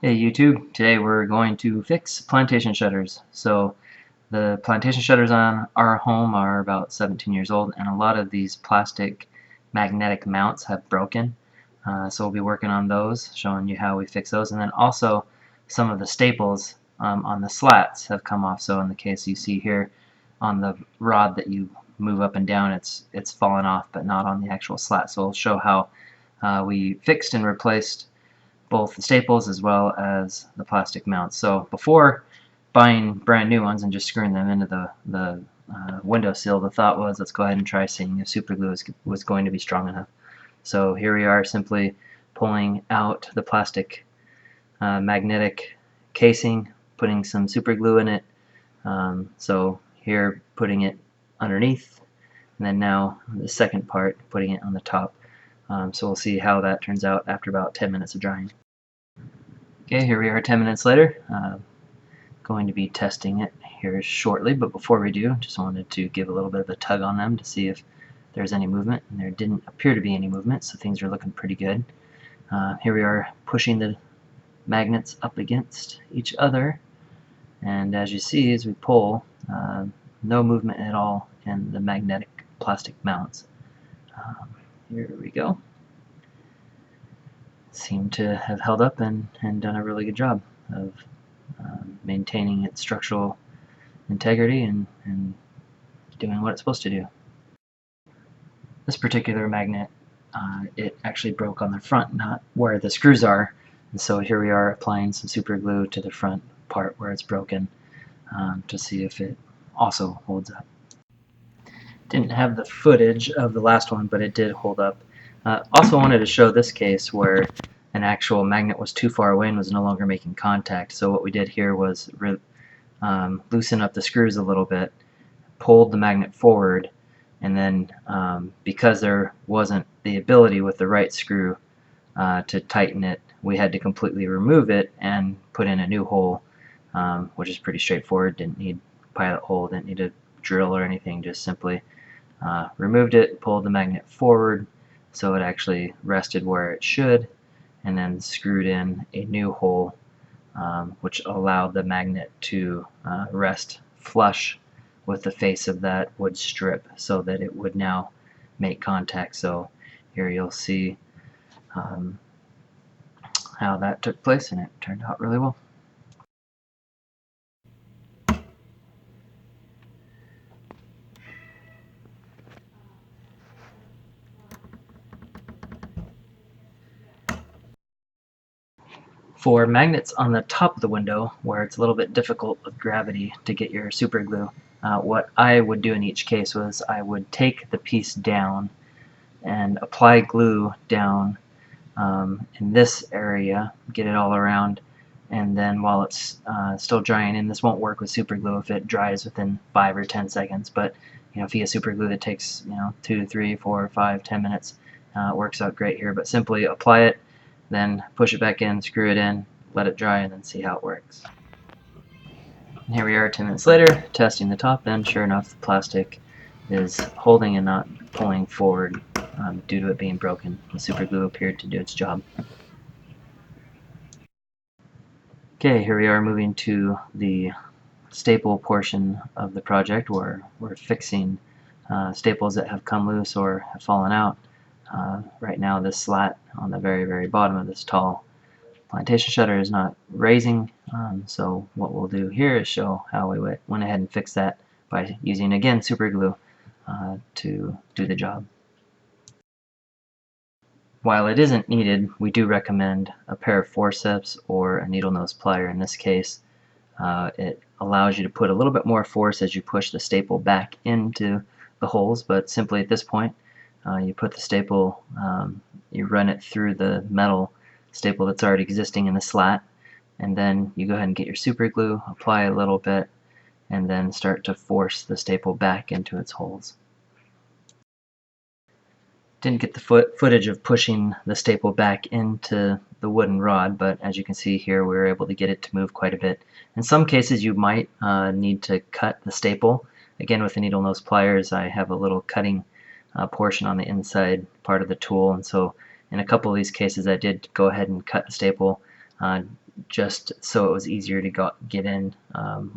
Hey YouTube, today we're going to fix plantation shutters. So the plantation shutters on our home are about 17 years old, and a lot of these plastic magnetic mounts have broken. So we'll be working on those, showing you how we fix those, and then also some of the staples on the slats have come off. So in the case you see here on the rod that you move up and down, it's fallen off, but not on the actual slat. So we'll show how we fixed and replaced both the staples as well as the plastic mounts. So before buying brand new ones and just screwing them into the windowsill, the thought was, let's go ahead and try seeing if super glue was going to be strong enough. So here we are, simply pulling out the plastic magnetic casing, putting some super glue in it. So here, putting it underneath, and then now the second part, putting it on the top. So we'll see how that turns out after about 10 minutes of drying. Okay, here we are 10 minutes later. Going to be testing it here shortly, but before we do, just wanted to give a little bit of a tug on them to see if there's any movement, and there didn't appear to be any movement, so things are looking pretty good. Here we are pushing the magnets up against each other, and as you see, as we pull, no movement at all in the magnetic plastic mounts. Here we go. Seem to have held up and done a really good job of maintaining its structural integrity and doing what it's supposed to do. This particular magnet, it actually broke on the front, not where the screws are, and so here we are applying some super glue to the front part where it's broken to see if it also holds up. Didn't have the footage of the last one, but it did hold up. Also wanted to show this case where an actual magnet was too far away and was no longer making contact. So what we did here was loosen up the screws a little bit, pulled the magnet forward, and then because there wasn't the ability with the right screw to tighten it, we had to completely remove it and put in a new hole, which is pretty straightforward. Didn't need a pilot hole, didn't need a drill or anything, just simply removed it, pulled the magnet forward so it actually rested where it should, and then screwed in a new hole which allowed the magnet to rest flush with the face of that wood strip so that it would now make contact. So here you'll see how that took place, and it turned out really well. For magnets on the top of the window, where it's a little bit difficult with gravity to get your super glue, what I would do in each case was I would take the piece down and apply glue down in this area, get it all around, and then while it's still drying, and this won't work with super glue if it dries within 5 or 10 seconds, but if you get super glue that takes 2, 3, 4, 5, 10 minutes, it works out great here. But simply apply it, then push it back in, screw it in, let it dry, and then see how it works. And here we are 10 minutes later, testing the top, and sure enough, the plastic is holding and not pulling forward due to it being broken. The super glue appeared to do its job. Okay, here we are moving to the staple portion of the project where we're fixing staples that have come loose or have fallen out. Right now this slat on the very bottom of this tall plantation shutter is not raising, so what we'll do here is show how we went ahead and fixed that by using, again, super glue to do the job. While it isn't needed, we do recommend a pair of forceps or a needle nose plier. In this case, it allows you to put a little bit more force as you push the staple back into the holes, but simply at this point you put the staple, you run it through the metal staple that's already existing in the slat, and then you go ahead and get your super glue, apply a little bit, and then start to force the staple back into its holes. Didn't get the footage of pushing the staple back into the wooden rod, but as you can see here, we were able to get it to move quite a bit. In some cases you might need to cut the staple. Again, with the needle nose pliers, I have a little cutting portion on the inside part of the tool, and so in a couple of these cases I did go ahead and cut the staple just so it was easier to get in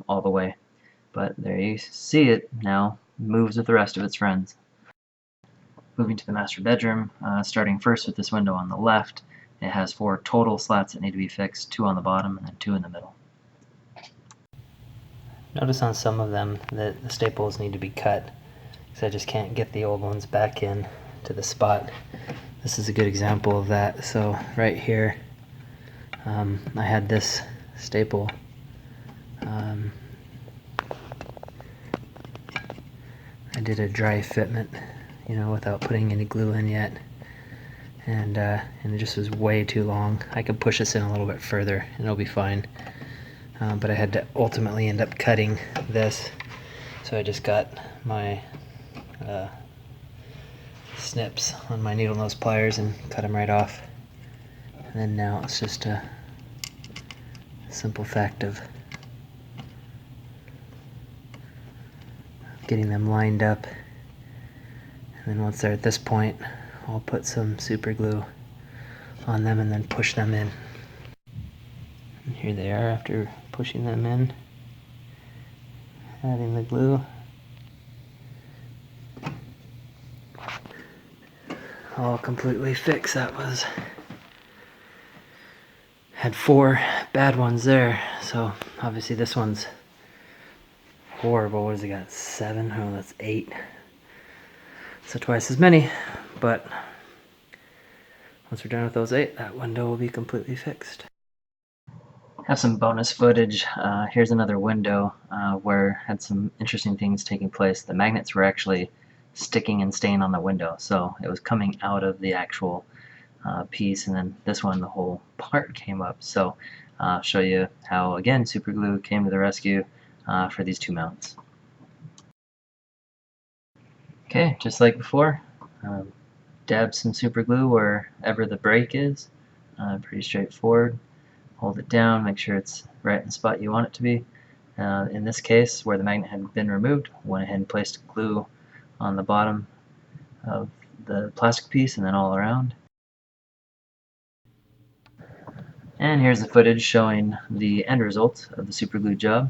all the way. But there you see it now, moves with the rest of its friends. Moving to the master bedroom, starting first with this window on the left, it has 4 total slats that need to be fixed, 2 on the bottom and then 2 in the middle. Notice on some of them that the staples need to be cut because I just can't get the old ones back in to the spot. This is a good example of that. So right here, I had this staple I did a dry fitment, without putting any glue in yet, and it just was way too long. I could push this in a little bit further and it'll be fine, but I had to ultimately end up cutting this, so I just got my snips on my needle nose pliers and cut them right off. And then now it's just a simple fact of getting them lined up, and then once they're at this point, I'll put some super glue on them and then push them in. And here they are after pushing them in, adding the glue. All completely fixed. Had 4 bad ones there, so obviously this one's horrible. What has it got? 7? Oh, that's 8. So twice as many, but once we're done with those 8, that window will be completely fixed. Have some bonus footage. Here's another window where had some interesting things taking place. The magnets were actually sticking and staying on the window, so it was coming out of the actual piece, and then this one, the whole part came up. So I'll show you how, again, super glue came to the rescue for these 2 mounts. Okay, just like before, dab some super glue wherever the break is. Pretty straightforward. Hold it down, make sure it's right in the spot you want it to be. In this case, where the magnet had been removed, went ahead and placed glue on the bottom of the plastic piece and then all around. And here's the footage showing the end result of the super glue job.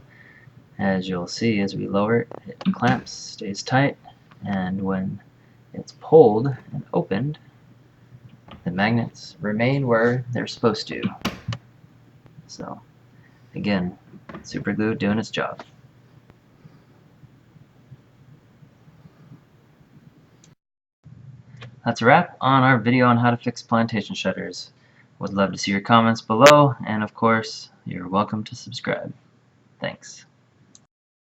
As you'll see, as we lower it, it clamps, stays tight, and when it's pulled and opened, the magnets remain where they're supposed to. So again, super glue doing its job. That's a wrap on our video on how to fix plantation shutters. Would love to see your comments below, and of course, you're welcome to subscribe. Thanks.